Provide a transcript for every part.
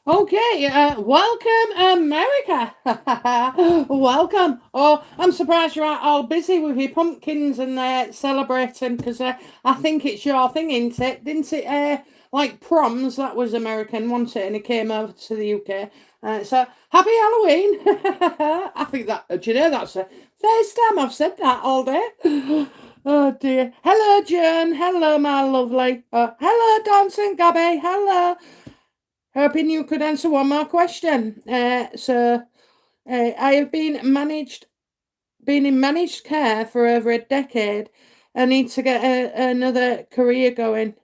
Okay, welcome, America. Welcome. Oh, I'm surprised you're all busy with your pumpkins and celebrating because I think it's your thing, isn't it? Didn't it? Like proms, that was American, wasn't it? And it came over to the UK. So happy Halloween. I think that. Do you know that's the first time I've said that all day? Oh dear. Hello, Jen. Hello, my lovely. Hello, Dancing Gabby. Hello. Hoping you could answer one more question. I have been in managed care for over a decade. I need to get another career going.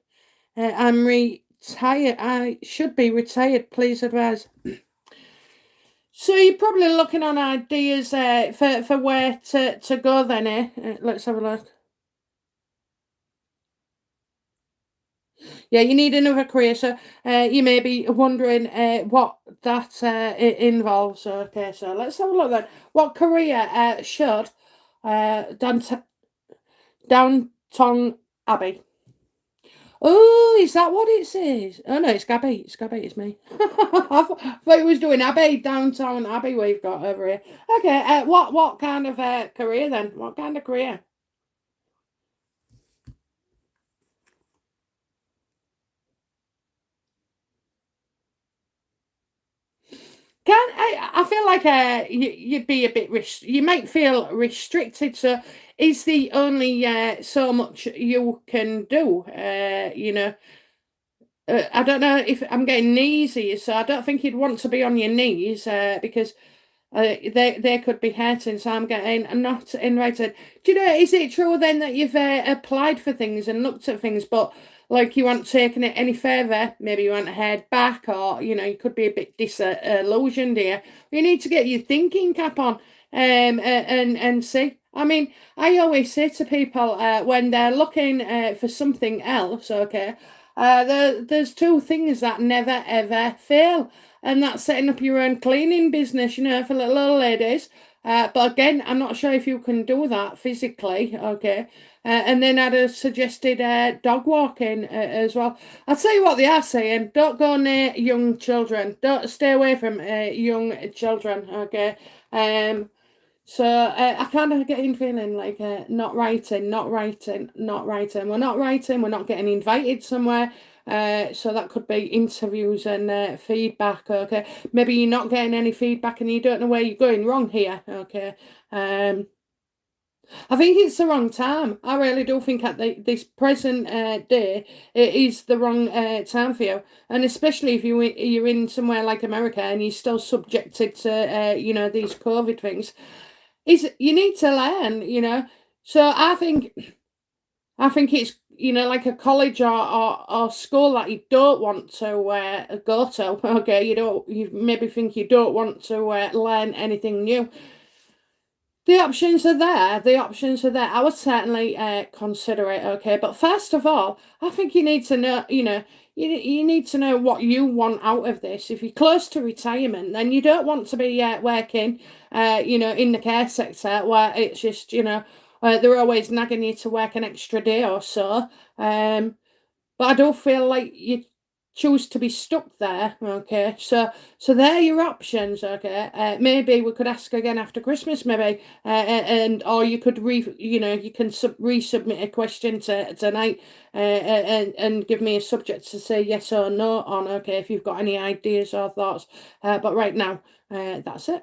I'm retired. I should be retired. Please advise. So you're probably looking on ideas for where to go then, eh? Let's have a look. Yeah, you need another career. So you may be wondering what that involves. Okay, so let's have a look then. What career should Downton Abbey? Oh, is that what it says? Oh no, it's Gabby. It's Gabby. It's me. I thought it was doing Abbey, Downtown Abbey. We've got over here. Okay, what kind of career then? What kind of career? I feel like you'd be a bit you might feel restricted. So is the only so much you can do? I don't know if I'm getting kneesy, so I don't think you'd want to be on your knees because they could be hurting. So I'm getting not invited. Do you know? Is it true then that you've applied for things and looked at things, but like you weren't taking it any further? Maybe you want to head back, or you could be a bit disillusioned here. You need to get your thinking cap on, and see. I mean, I always say to people when they're looking for something else, okay. There's two things that never ever fail, and that's setting up your own cleaning business, for little old ladies. But again, I'm not sure if you can do that physically, okay? And then I'd have suggested dog walking as well. I'll tell you what they are saying: don't go near young children. Don't stay away from young children, okay? So I kind of getting feeling like not writing, not writing, not writing. We're not writing. We're not getting invited somewhere. So that could be interviews and feedback. Okay, maybe you're not getting any feedback and you don't know where you're going wrong here. Okay, um, I think it's the wrong time. I really do think at this present day, it is the wrong time for you, and especially if you're in somewhere like America and you're still subjected to these COVID things. Is you need to learn. So I think it's like a college or school that you don't want to go to. Okay, you maybe think you don't want to learn anything new. The options are there. The options are there. I would certainly consider it. Okay, but first of all, I think you need to know. You need to know what you want out of this. If you're close to retirement, then you don't want to be working, in the care sector where it's just, they're always nagging you to work an extra day or so. But I don't feel like you choose to be stuck there. Okay, so there are your options. Okay, maybe we could ask again after Christmas, maybe, and or you could you can resubmit a question to tonight, and give me a subject to say yes or no on. Okay, if you've got any ideas or thoughts, but right now, that's it.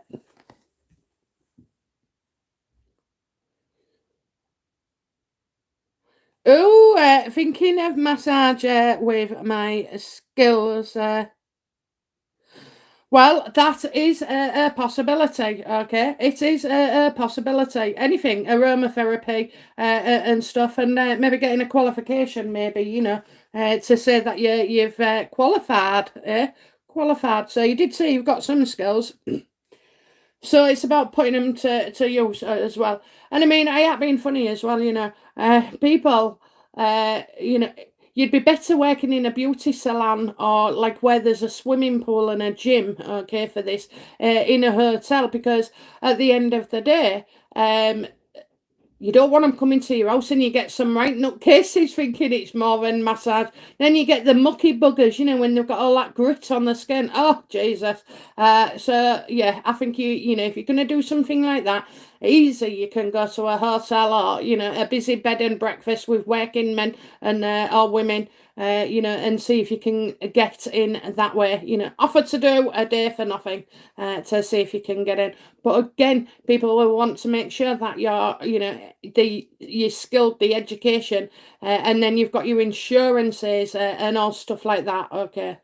Oh, thinking of massage with my skills. Well, that is a possibility. Okay, it is a possibility. Anything, aromatherapy and stuff, and maybe getting a qualification. Maybe to say that you've qualified. Qualified. So you did say you've got some skills. So it's about putting them to use as well. And I mean, I have been funny as well. People. You'd be better working in a beauty salon or like where there's a swimming pool and a gym, okay, for this, in a hotel because at the end of the day, um, You don't want them coming to your house and you get some right nutcases thinking it's more than massage. Then you get the mucky buggers, when they've got all that grit on the skin. Oh, Jesus. So, yeah, I think if you're going to do something like that, easy, you can go to a hotel or, a busy bed and breakfast with working men and or women, and see if you can get in that way. Offer to do a day for nothing to see if you can get in. But again, people will want to make sure that you're skilled, the education, and then you've got your insurances and all stuff like that. Okay.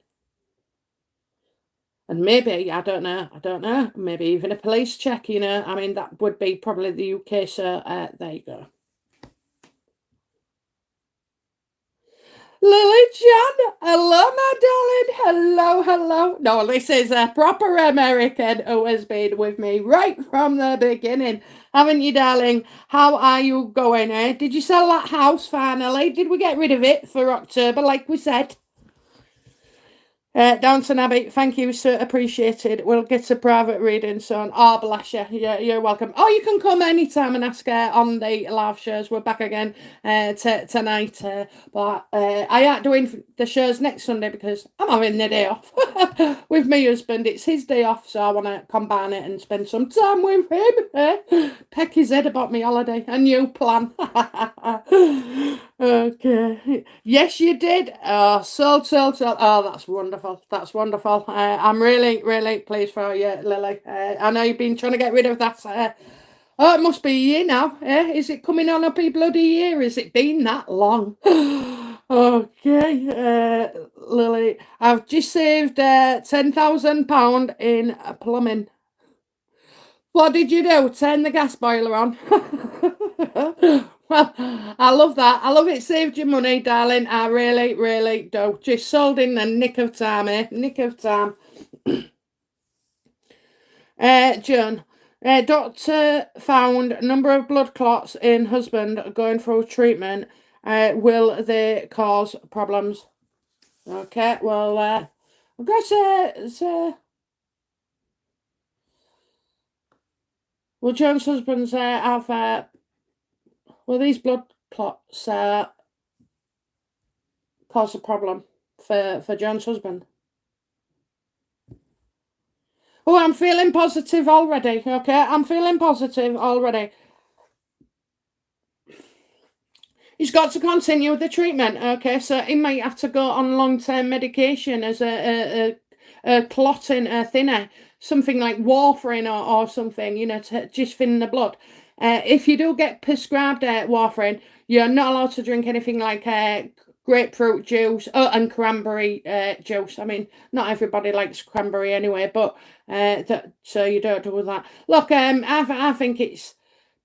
And maybe, I don't know, maybe even a police check, I mean, that would be probably the UK, so there you go. Lily John, hello, my darling. Hello. No, this is a proper American who has been with me right from the beginning. Haven't you, darling? How are you going, eh? Did you sell that house finally? Did we get rid of it for October, like we said? Downton Abbey, thank you, sir. Appreciated. We'll get a private reading soon. Oh, bless you. Yeah, you're welcome. Oh, you can come anytime and ask on the live shows. We're back again tonight. But I aren't doing the shows next Sunday because I'm having the day off with my husband. It's his day off, so I want to combine it and spend some time with him. Peck his head about my holiday. A new plan. Okay. Yes, you did. Oh, so. Oh, that's wonderful. That's wonderful. I'm really, really pleased for you, Lily. I know you've been trying to get rid of that. Oh, it must be a year now. Is it coming on up a bloody year? Has it been that long? Okay, Lily. I've just saved £10,000 in plumbing. What did you do? Turn the gas boiler on? Well, I love that. I love it. Saved you money, darling. I really, really do. Just sold in the nick of time, eh? Nick of time. John, doctor found number of blood clots in husband going through treatment. Will they cause problems? Okay, well, I've got to will John's husband's have will these blood clots cause a problem for John's husband? Oh, I'm feeling positive already. Okay, I'm feeling positive already. He's got to continue the treatment. Okay, so he might have to go on long-term medication as a clotting thinner, something like warfarin or something, to just thin the blood. If you do get prescribed warfarin, you're not allowed to drink anything like grapefruit juice and cranberry juice. I mean, not everybody likes cranberry anyway, but so you don't do that. Look, I think it's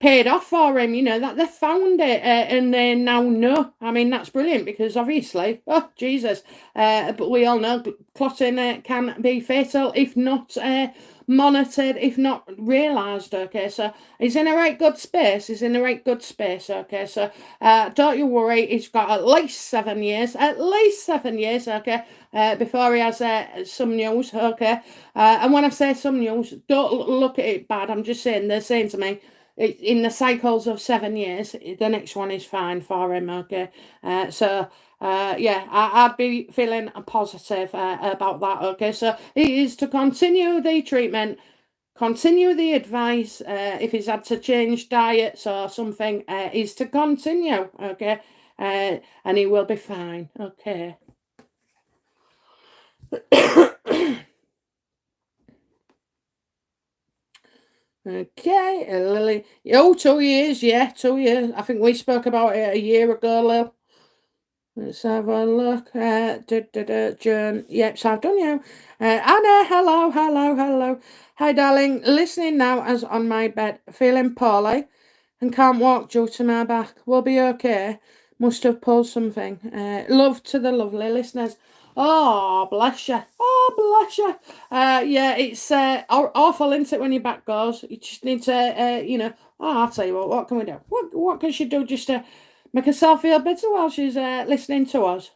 paid off for him, that they found it and they now know. I mean, that's brilliant because obviously, oh, Jesus, but we all know clotting can be fatal if not monitored, if not realised, okay? So he's in a right good space, okay? So don't you worry, he's got at least 7 years, okay, before he has some news, okay? And when I say some news, don't look at it bad, I'm just saying, they're saying to me, in the cycles of 7 years, the next one is fine for him, okay? Yeah, I'd be feeling positive about that, okay? So it is to continue the treatment, continue the advice, if he's had to change diets or something, is to continue, okay? And he will be fine, okay? Okay, Lily. Oh, 2 years, yeah, 2 years. I think we spoke about it a year ago, Lil. Let's have a look. Joan. Yep, so I've done you. Anna, hello. Hi, darling. Listening now as on my bed, feeling poorly and can't walk due to my back. Will be okay. Must have pulled something. Love to the lovely listeners. Oh, bless you. Oh, bless you. Yeah, it's awful, isn't it, when your back goes? You just need to, oh, I'll tell you what can we do? What can she do just to make herself feel better while she's listening to us?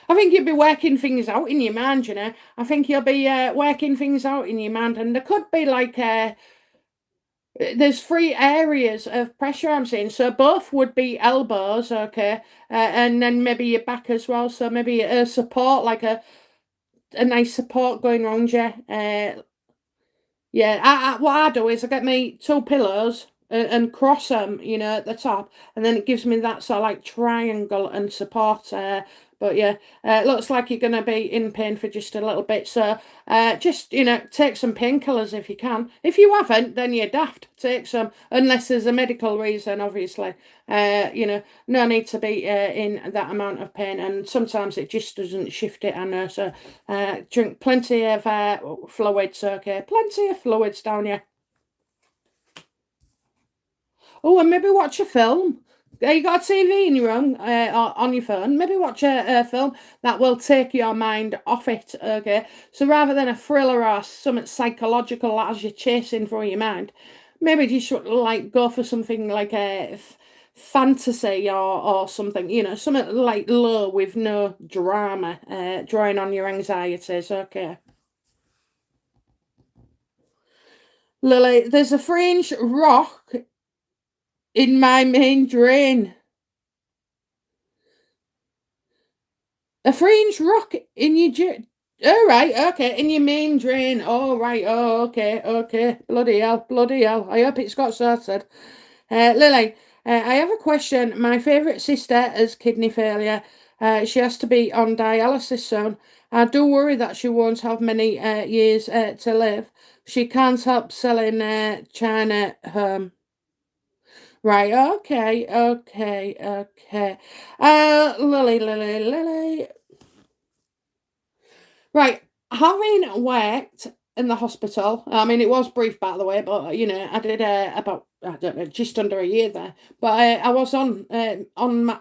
I think you'll be working things out in your mind, you know. I think you'll be working things out in your mind, and there could be like there's three areas of pressure I'm seeing. So both would be elbows, okay, and then maybe your back as well. So maybe a support, like a nice support going around you. Yeah, what I do is I get me two pillows and cross them, you know, at the top, and then it gives me that sort of like triangle and support. But yeah, it looks like you're going to be in pain for just a little bit. So just, you know, take some painkillers if you can. If you haven't, then you're daft. Take some, unless there's a medical reason, obviously. You know, no need to be in that amount of pain, and sometimes it just doesn't shift it, I know. So drink plenty of fluids, okay? Plenty of fluids down here. Oh, and maybe watch a film. You got a TV in your room, or on your phone. Maybe watch a film that will take your mind off it, okay? So rather than a thriller or something psychological as you're chasing through your mind, maybe you should like go for something like a fantasy or something, you know, something like low with no drama, drawing on your anxieties, okay? Lily, there's a 3-inch rock in my main drain. A 3-inch rock in your oh, right, okay, in your main drain. Oh, right, oh, okay, okay. Bloody hell, bloody hell. I hope it's got sorted. Lily, I have a question. My favourite sister has kidney failure. She has to be on dialysis soon. I do worry that she won't have many years to live. She can't help selling China home. Right, okay, okay, okay. Lily. Right, having worked in the hospital, I mean, it was brief, by the way, but you know, I did about I don't know, just under a year there. But I was on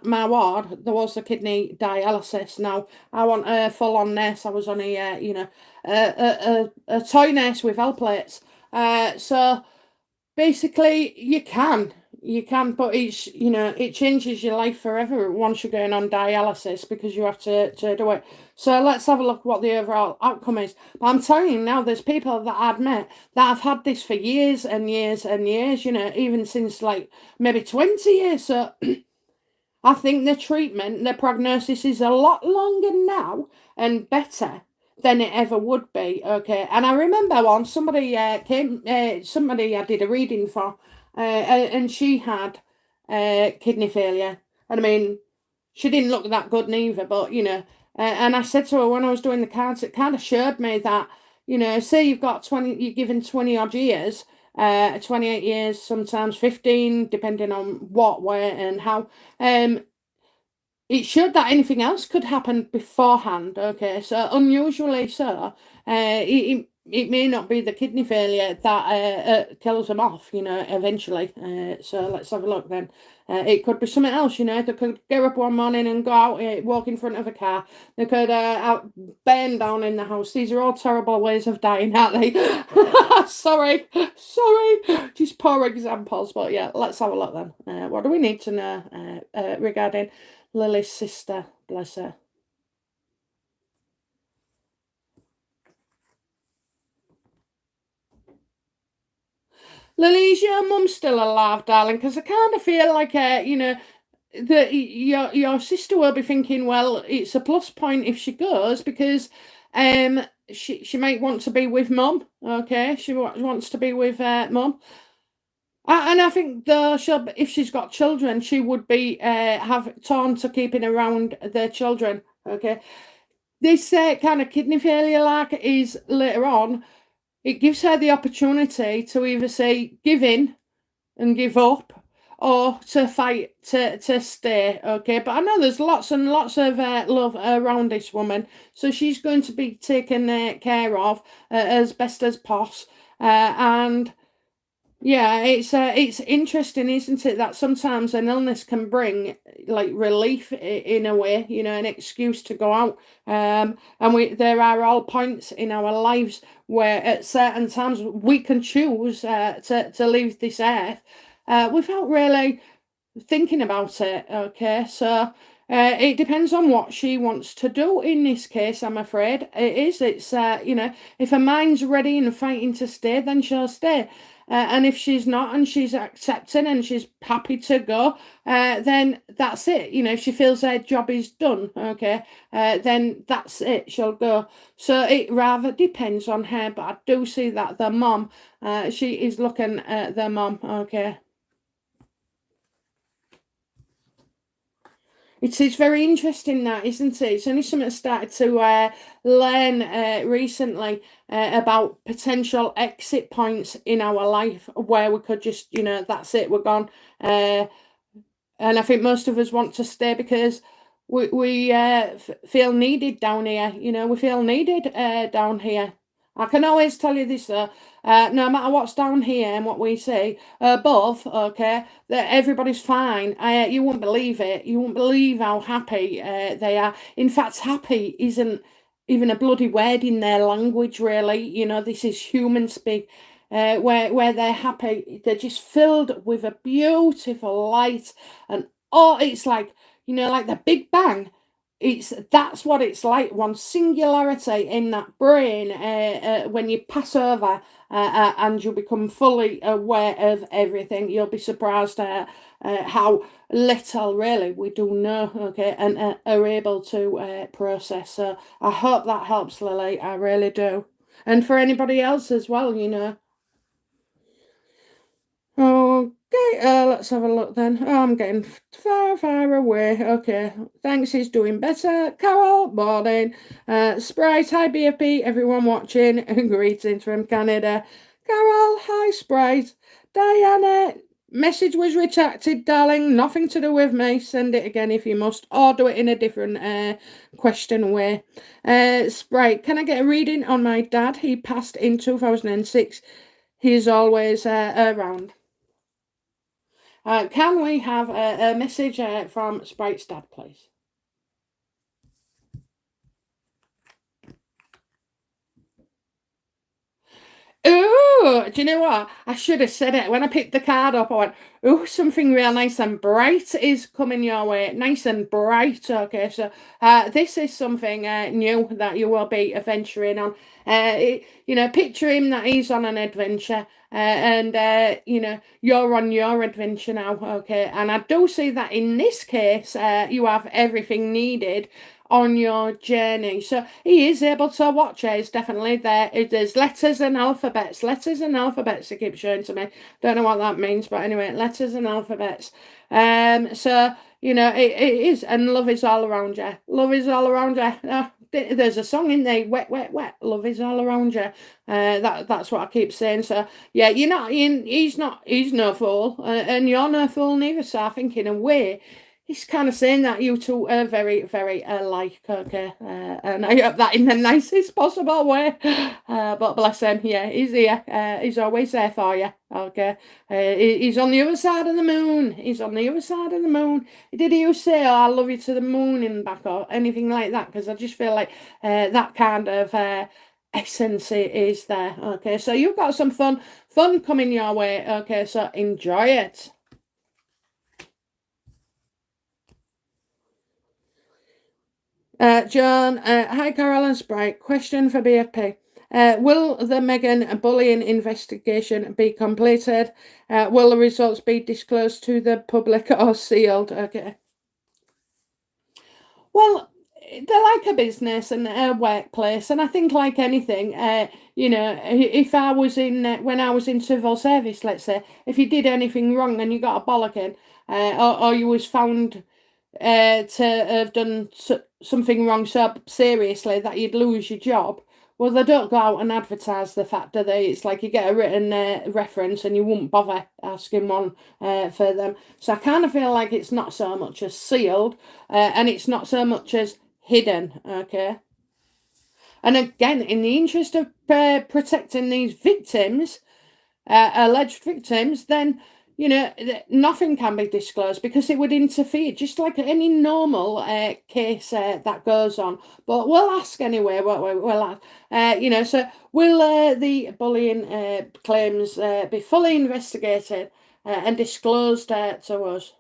my ward. There was a kidney dialysis. Now I want a full on nurse. I was on a you know a toy nurse with L plates. So basically, you can, but it's, you know, it changes your life forever once you're going on dialysis because you have to do it. So let's have a look what the overall outcome is. But I'm telling you now, there's people that I've met that have had this for years and years and years, you know, even since like maybe 20 years. So I think the treatment, the prognosis is a lot longer now and better than it ever would be. Okay, and I remember once somebody somebody I did a reading for, and she had kidney failure, and I mean, she didn't look that good neither, but you know, and I said to her when I was doing the cards, it kind of showed me that, you know, say you've got 20, you're given 20 odd years, 28 years, sometimes 15, depending on what, where, and how. It showed that anything else could happen beforehand. Okay, so unusually so, it may not be the kidney failure that kills them off, you know, eventually. So let's have a look then. It could be something else, you know. They could get up one morning and go out, walk in front of a car. They could burn down in the house. These are all terrible ways of dying, aren't they? Sorry, just poor examples. But yeah, let's have a look then. What do we need to know regarding Lily's sister? Bless her. Lily, is your mum still alive, darling? Because I kind of feel like, you know, that your sister will be thinking, well, it's a plus point if she goes because she might want to be with mum. Okay, she wants to be with mum. And I think though if she's got children, she would be have torn to keeping around their children. Okay, this kind of kidney failure like is later on. It gives her the opportunity to either say give in and give up or to fight to stay. Okay, but I know there's lots and lots of love around this woman, so she's going to be taken care of as best as possible. And yeah, it's interesting, isn't it, that sometimes an illness can bring like relief in a way, you know, an excuse to go out. And there are all points in our lives where at certain times we can choose to leave this earth without really thinking about it. Okay, so It depends on what she wants to do in this case, I'm afraid. It is. It's, if her mind's ready and fighting to stay, then she'll stay. And if she's not and she's accepting and she's happy to go, then that's it. If she feels her job is done, okay, then that's it. She'll go. So it rather depends on her. But I do see that the mom, she is looking at the mom, okay. It is very interesting that, isn't it? It's only something I started to learn recently about potential exit points in our life where we could just, that's it, we're gone. Uh, and I think most of us want to stay because we feel needed down here. We feel needed down here. I can always tell you this though, no matter what's down here and what we see above, okay, that everybody's fine. You won't believe it. You won't believe how happy they are. In fact, happy isn't even a bloody word in their language, really. This is human speak. Where they're happy, they're just filled with a beautiful light, and oh, it's like the Big Bang. That's what it's like, one singularity in that brain when you pass over and you become fully aware of everything. You'll be surprised at how little really we do know, okay, and are able to process. So I hope that helps, Lily. I really do. And for anybody else as well. Okay, let's have a look then. Oh, I'm getting far, far away. Okay, thanks, he's doing better. Carol, morning. Sprite, hi BFP, everyone watching, and greetings from Canada. Carol, hi Sprite. Diana, message was retracted, darling. Nothing to do with me. Send it again if you must, or do it in a different question way. Sprite, can I get a reading on my dad? He passed in 2006. He's always around. Can we have a message from Sprite's dad, please? Oh, do you know what? I should have said it. When I picked the card up, I went, oh, something real nice and bright is coming your way. Nice and bright. Okay, so this is something new that you will be adventuring on. Picture him that he's on an adventure. And you're on your adventure now. Okay, and I do see that in this case, you have everything needed on your journey. So he is able to watch it. It's definitely there. There's letters and alphabets. Letters and alphabets it keeps showing to me. Don't know what that means, but anyway, letters and alphabets. So it is, and love is all around you. Love is all around you. There's a song in there, wet, wet, wet. Love is all around you. That's what I keep saying. So yeah, you're not. He's not. He's no fool, and you're no fool neither. So I think in a way, he's kind of saying that you two are very, very alike, okay? And I hope that in the nicest possible way. But bless him, yeah, he's here. He's always there for you, okay? He's on the other side of the moon. He's on the other side of the moon. Did you say, oh, I love you to the moon and back or anything like that? Because I just feel like that kind of essence is there, okay? So you've got some fun coming your way, okay? So enjoy it. John, hi Carol and Sprite. Question for BFP. Will the Meghan bullying investigation be completed? Will the results be disclosed to the public or sealed? Okay. Well, they're like a business and a workplace, and I think like anything, if I was when I was in civil service, let's say, if you did anything wrong and you got a bollocking, or you was found to have done something wrong so seriously that you'd lose your job. Well, they don't go out and advertise the fact, do they? It's like you get a written reference and you wouldn't bother asking one for them. So I kind of feel like it's not so much as sealed and it's not so much as hidden, okay? And again, in the interest of protecting these victims, alleged victims, then nothing can be disclosed because it would interfere, just like any normal case that goes on. But we'll ask anyway. We'll ask. So will the bullying claims be fully investigated and disclosed to us?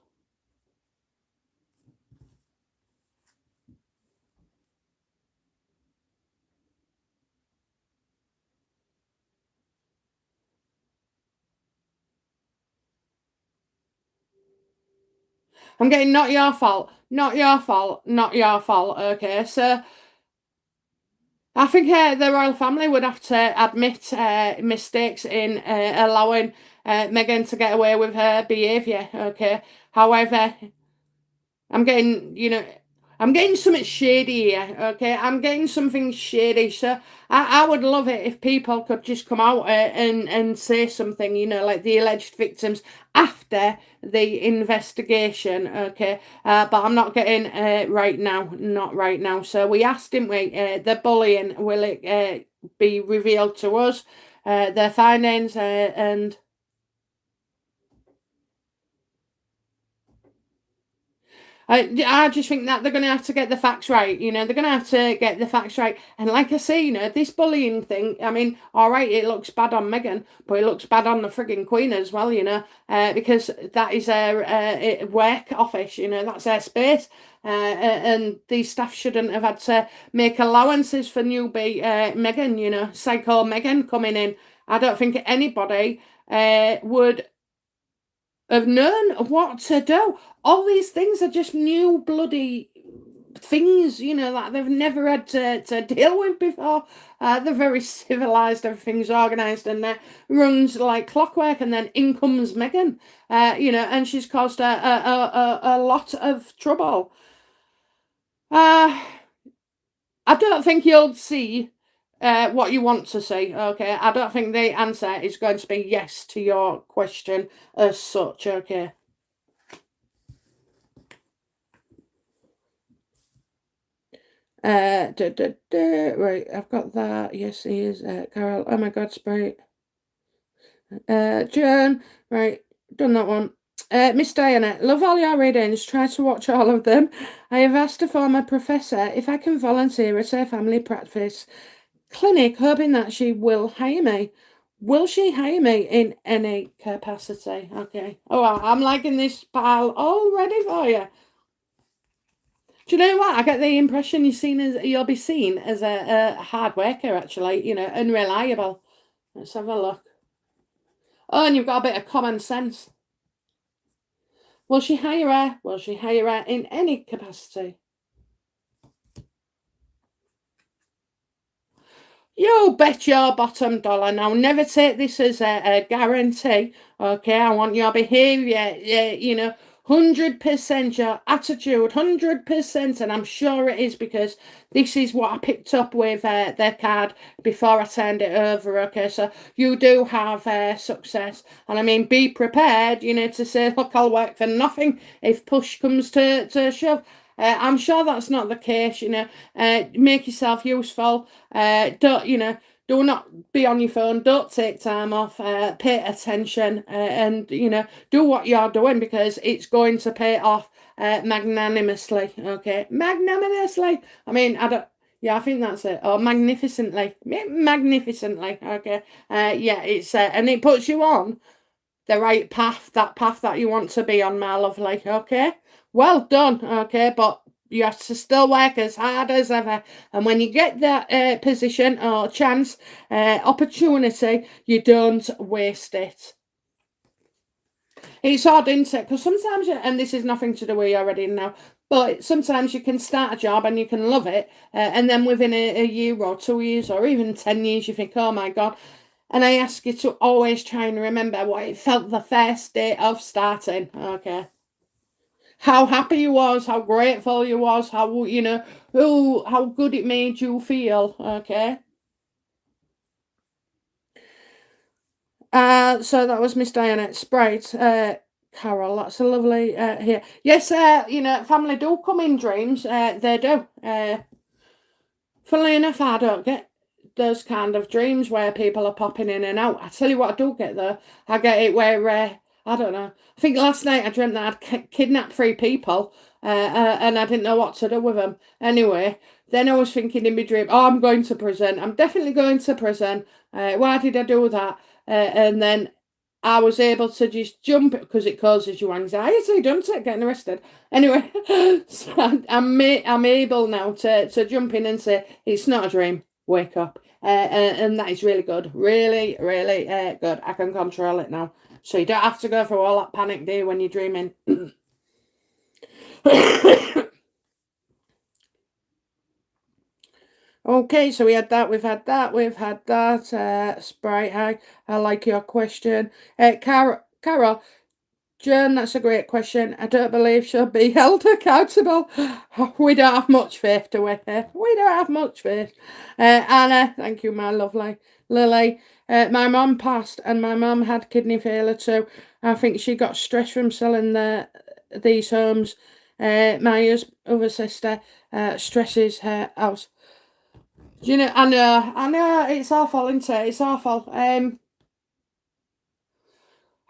I'm getting not your fault, not your fault, not your fault. Okay, so I think the royal family would have to admit mistakes in allowing Meghan to get away with her behaviour. Okay, however, I'm getting, I'm getting something shady here, okay? I'm getting something shady. So I would love it if people could just come out and say something, like the alleged victims after the investigation, okay? But I'm not getting right now, not right now. So we asked, didn't we, the bullying, will it be revealed to us, their findings, and I just think that they're going to have to get the facts right. They're going to have to get the facts right. And like I say, this bullying thing, I mean, all right, it looks bad on Meghan, but it looks bad on the frigging Queen as well, because that is her work office, that's her space. And these staff shouldn't have had to make allowances for newbie Meghan, psycho Meghan coming in. I don't think anybody would have known what to do. All these things are just new bloody things, that they've never had to deal with before. They're very civilized, everything's organized and runs like clockwork, and then in comes Meghan, and she's caused a lot of trouble. I don't think you'll see what you want to see, okay? I don't think the answer is going to be yes to your question as such, okay? Right, I've got that. Yes, he is. Carol. Oh my God, Sprite. Joan. Right, done that one. Miss Diana, love all your readings. Try to watch all of them. I have asked a former professor if I can volunteer at her family practice clinic, hoping that she will hire me. Will she hire me in any capacity? Okay. Oh, I'm liking this pile already for you. Do you know what? I get the impression you'll be seen as a hard worker, actually, and reliable. Let's have a look. Oh, and you've got a bit of common sense. Will she hire her? Will she hire her in any capacity? You bet your bottom dollar. Now, never take this as a guarantee. Okay, I want your behaviour, 100% your attitude, 100%. And I'm sure it is, because this is what I picked up with their card before I turned it over. Okay, so you do have success. And I mean, be prepared, to say, look, I'll work for nothing if push comes to shove. I'm sure that's not the case, make yourself useful. Do not be on your phone. Don't take time off. Pay attention, and do what you're doing, because it's going to pay off magnanimously. Okay, magnanimously. I mean, I don't. Yeah, I think that's it. Or magnificently, magnificently. Okay. Yeah, it's and it puts you on the right path, that path that you want to be on, my lovely. Okay, well done. Okay, but you have to still work as hard as ever, and when you get that position or chance, opportunity, you don't waste it. It's odd, isn't it? Because sometimes, and this is nothing to do with you already now, but sometimes you can start a job and you can love it, and then within a year or 2 years or even 10 years, you think, oh my God. And I ask you to always try and remember what it felt the first day of starting, okay? How happy you was, how grateful you was, how, how good it made you feel, okay? So that was Miss Diana. Sprite. Carol, that's a lovely here. Yes, family do come in dreams. They do. Funnily enough, I don't get those kind of dreams where people are popping in and out. I tell you what I do get though. I get it where, I don't know. I think last night I dreamt that I'd kidnapped 3 people and I didn't know what to do with them. Anyway, then I was thinking in my dream, oh, I'm going to prison. I'm definitely going to prison. Why did I do that? And then I was able to just jump, because it causes you anxiety, doesn't it? Getting arrested. Anyway, so I'm able now to jump in and say, it's not a dream, wake up. And that is really good. Really, really good. I can control it now. So you don't have to go through all that panic, do you, when you're dreaming. Okay, so we had that, we've had that, we've had that. Sprite, hi, I like your question. Carol, Jen, that's a great question. I don't believe she'll be held accountable. We don't have much faith, do we? We don't have much faith. Anna, thank you, my lovely. Lily, my mum passed and my mum had kidney failure too. I think she got stress from selling these homes. My other sister stresses her out. You know, I know, it's awful, isn't it? It's awful. I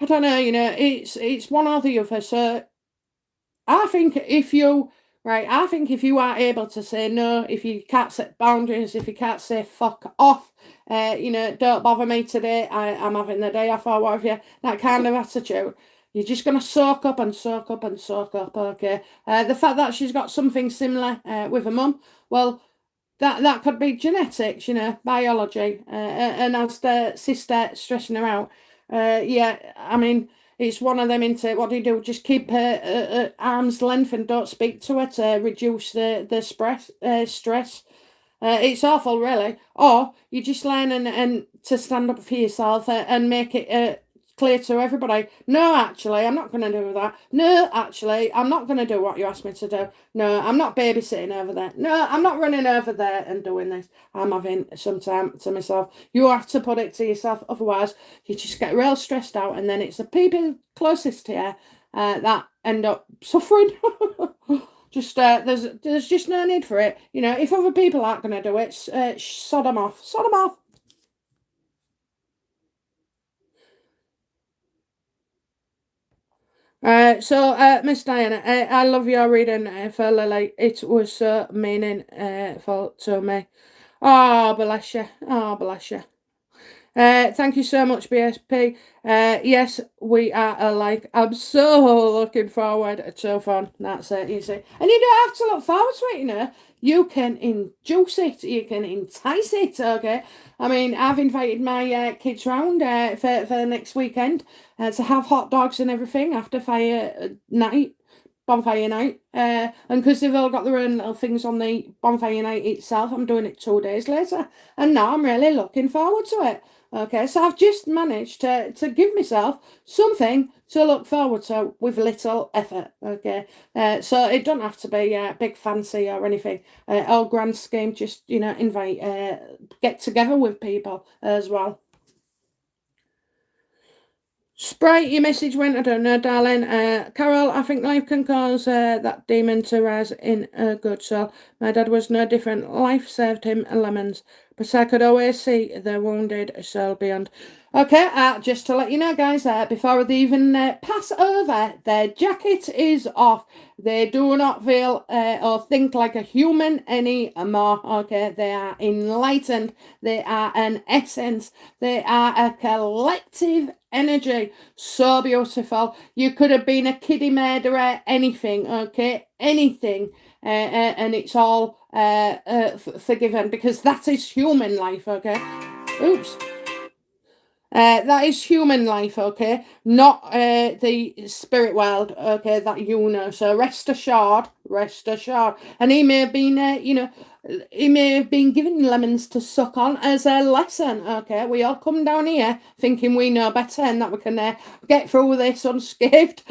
don't know, it's one or the other. So I think if you I think if you are able to say no, if you can't set boundaries, if you can't say fuck off, don't bother me today. I'm having the day off or whatever. That kind of attitude. You're just gonna soak up and soak up and soak up. Okay. The fact that she's got something similar with her mum, well, that could be genetics, biology, and as the sister stressing her out, yeah, I mean, it's one of them. Into what do you do? Just keep her at arm's length and don't speak to her to reduce the stress. It's awful, really. Or you just learn and to stand up for yourself and make it clear to everybody. No, actually, I'm not going to do that. No, actually, I'm not going to do what you asked me to do. No, I'm not babysitting over there. No, I'm not running over there and doing this. I'm having some time to myself. You have to put it to yourself. Otherwise, you just get real stressed out, and then it's the people closest to you that end up suffering. Just there's just no need for it. If other people aren't going to do it, sod them off. Sod them off. Miss Diana, I love your reading for Lily. It was so meaningful to me. Oh, bless you. Oh, bless you. Thank you so much, BSP. Yes, we are alike. I'm so looking forward to fun. That's it, you see. And you don't have to look forward to it. You can induce it. You can entice it, okay? I mean, I've invited my kids round for next weekend to have hot dogs and everything after bonfire night. And because they've all got their own little things on the bonfire night itself, I'm doing it 2 days later. And now I'm really looking forward to it. Okay, so I've just managed to give myself something to look forward to with little effort. Okay, so it don't have to be big fancy or anything. All grand scheme, just invite, get together with people as well. Sprite, your message went, I don't know, darling. Carol, I think life can cause that demon to rise in a good soul. My dad was no different. Life served him lemons, but I could always see the wounded soul beyond. Okay, just to let you know, guys, before they even pass over, their jacket is off. They do not feel or think like a human anymore. Okay, they are enlightened. They are an essence. They are a collective energy. So beautiful. You could have been a kiddie murderer, anything. Okay, anything. And it's all forgiven because that is human life. Okay. Oops. That is human life, okay? Not the spirit world, okay, that you know. So rest assured, rest assured. And he may have been, he may have been given lemons to suck on as a lesson, okay? We all come down here thinking we know better and that we can get through this unscathed.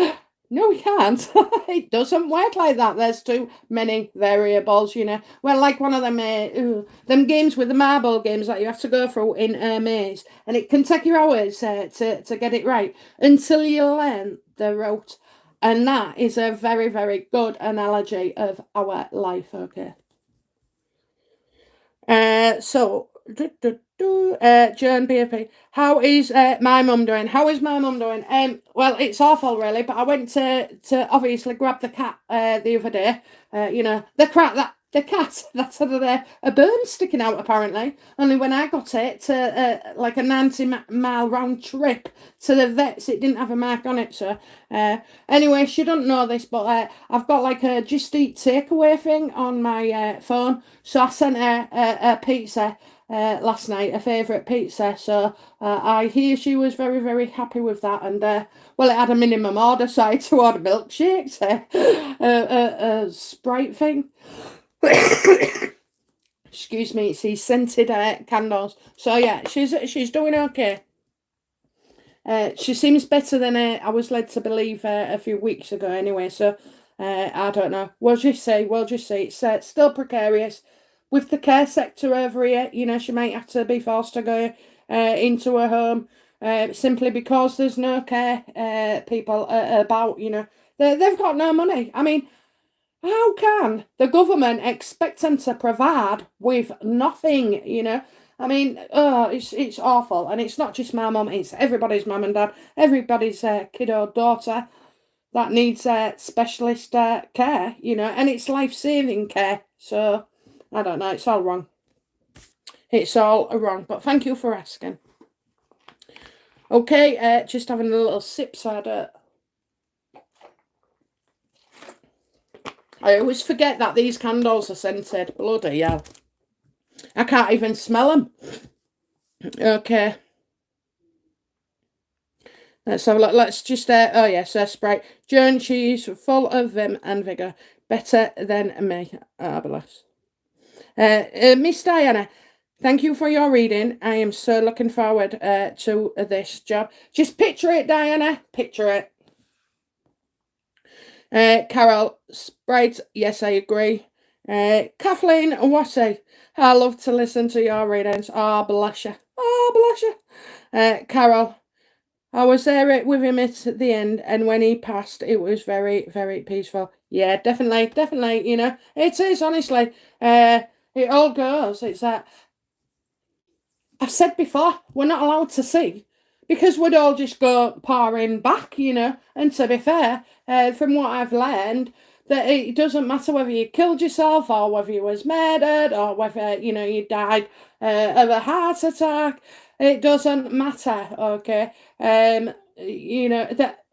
No, we can't. It doesn't work like that. There's too many variables. Well, like one of them games with the marble games that you have to go through in a maze, and it can take you hours to get it right until you learn the route. And that is a very, very good analogy of our life. Okay. So, Joan BFP, how is my mum doing? How is my mum doing? Well, it's awful, really. But I went to obviously grab the cat the other day. The cat that's had a burn sticking out apparently. Only when I got it to like a 90-mile round trip to the vets, it didn't have a mark on it. So anyway, she doesn't know this, but I've got like a Just Eat takeaway thing on my phone. So I sent her a pizza. last night, her favourite pizza. So I hear she was very, very happy with that. And well, it had a minimum order, so I had to order milkshakes, a Sprite thing. Excuse me, it's these scented candles. So yeah, she's doing okay. She seems better than I was led to believe a few weeks ago. Anyway, so I don't know. We'll just see. We'll just see. It's still precarious with the care sector over here. You know, she might have to be forced to go into a home simply because there's no care people about. You know, they've got no money. I mean, how can the government expect them to provide with nothing, you know? I mean, it's awful. And it's not just my mum, it's everybody's mum and dad, everybody's kid or daughter that needs specialist care, you know, and it's life-saving care. So, I don't know, it's all wrong. It's all wrong, but thank you for asking. Okay, just having a little sip cider. I always forget that these candles are scented. Bloody hell. I can't even smell them. Okay. Let's have a look. Let's just, oh yes, Sprite. Joan, she's full of vim and vigour. Better than me. Bless. Miss Diana, thank you for your reading. I am so looking forward to this job. Just picture it, Diana. Picture it. Carol, Sprite, yes, I agree. Kathleen Wassey, I love to listen to your readings. Oh, bless you. Oh, bless you. Carol, I was there with him at the end, and when he passed, it was very, very peaceful. Yeah, definitely, you know, it is, honestly. It all goes. It's that. I've said before, we're not allowed to see because we'd all just go pouring back, you know. And to be fair, from what I've learned, that it doesn't matter whether you killed yourself or whether you was murdered or whether, you know, you died of a heart attack. It doesn't matter, okay? You know, that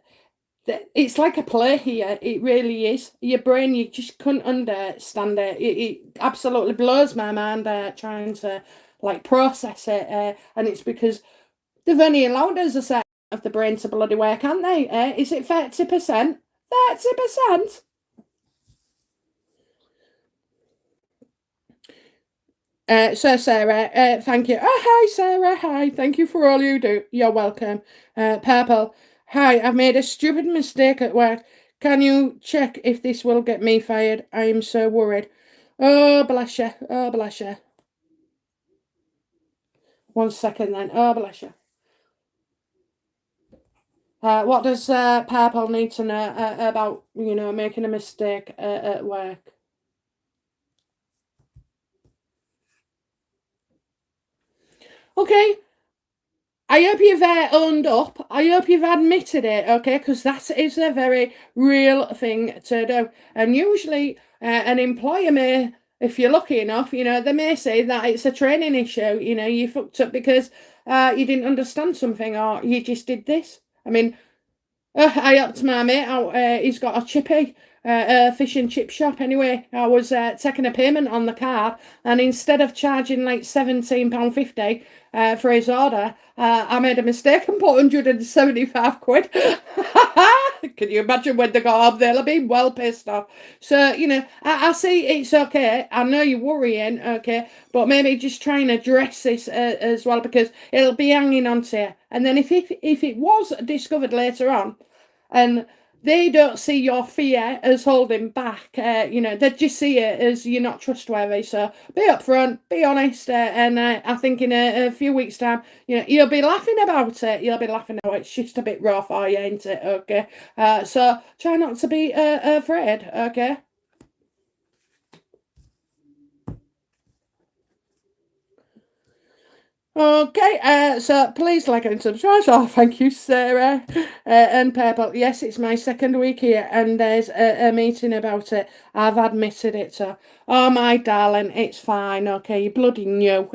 it's like a play here. It really is. Your brain, you just couldn't understand it. It absolutely blows my mind trying to like process it. And it's because they've only allowed us a set of the brain to bloody work, haven't they? Is it 30%? 30%? So Sarah, thank you. Oh, hi Sarah, hi. Thank you for all you do. You're welcome. Purple, hi. I've made a stupid mistake at work. Can you check if this will get me fired? I am so worried. Oh, bless you. Oh, bless you. 1 second then. Oh, bless you. What does Purple need to know about, you know, making a mistake at work? Okay. I hope you've owned up. I hope you've admitted it, okay? Because that is a very real thing to do. And usually, an employer may, if you're lucky enough, you know, they may say that it's a training issue. You know, you fucked up because you didn't understand something or you just did this. I mean, I helped my mate out. He's got a chippy fish and chip shop. Anyway, I was taking a payment on the card, and instead of charging like £17.50 for his order, I made a mistake and put 175 quid. Can you imagine when they got home? They'll have been well pissed off. So, you know, I see it's okay. I know you're worrying, okay, but maybe just try and address this as well because it'll be hanging on to you. And then if it was discovered later on, and they don't see your fear as holding back. You know, they just see it as you're not trustworthy. So be upfront, be honest, and I think in a few weeks' time, you know, you'll be laughing about it. You'll be laughing about it. It's just a bit raw for you, ain't it? Okay. So try not to be afraid. Okay. Okay, so please like and subscribe. So thank you, Sarah and Purple. Yes, it's my second week here, and there's a meeting about it. I've admitted it. So, oh my darling, it's fine. Okay, you bloody knew.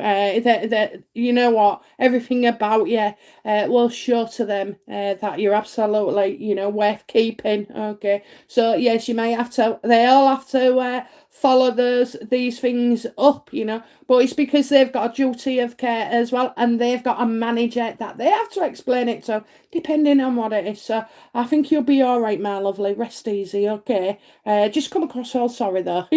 You know what? Everything about you will show to them that you're absolutely, worth keeping. Okay, so yes, you may have to. They all have to. Follow these things up, but it's because they've got a duty of care as well, and they've got a manager that they have to explain it to, depending on what it is. So I think you'll be all right, my lovely. Rest easy, okay? Just come across all sorry though,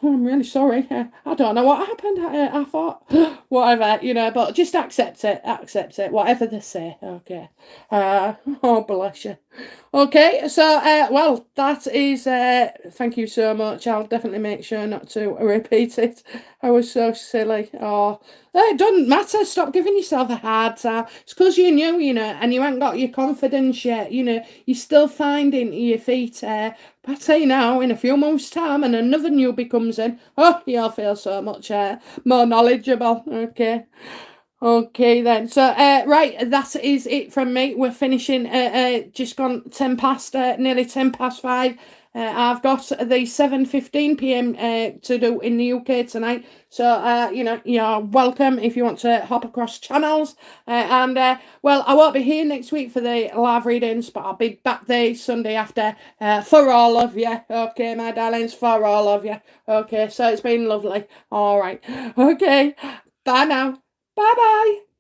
Oh, I'm really sorry. I don't know what happened. I thought, whatever, but just accept it. Accept it. Whatever they say. Okay. Oh, bless you. Okay, so, well, that is, thank you so much. I'll definitely make sure not to repeat it. I was so silly. Oh, it doesn't matter. Stop giving yourself a hard time. It's because you knew, and you ain't got your confidence yet. You're still finding your feet. But I tell you now, in a few months' time, and another newbie comes in, oh, you'll feel so much more knowledgeable. Okay. Okay then. So right, that is it from me. We're finishing. Just gone 10 past, nearly 10 past 5. I've got the 7:15 p.m. To do in the UK tonight. So you're welcome if you want to hop across channels. And well, I won't be here next week for the live readings, but I'll be back the Sunday after for all of you. Okay, my darlings, for all of you. Okay, so it's been lovely. All right. Okay. Bye now. Bye bye.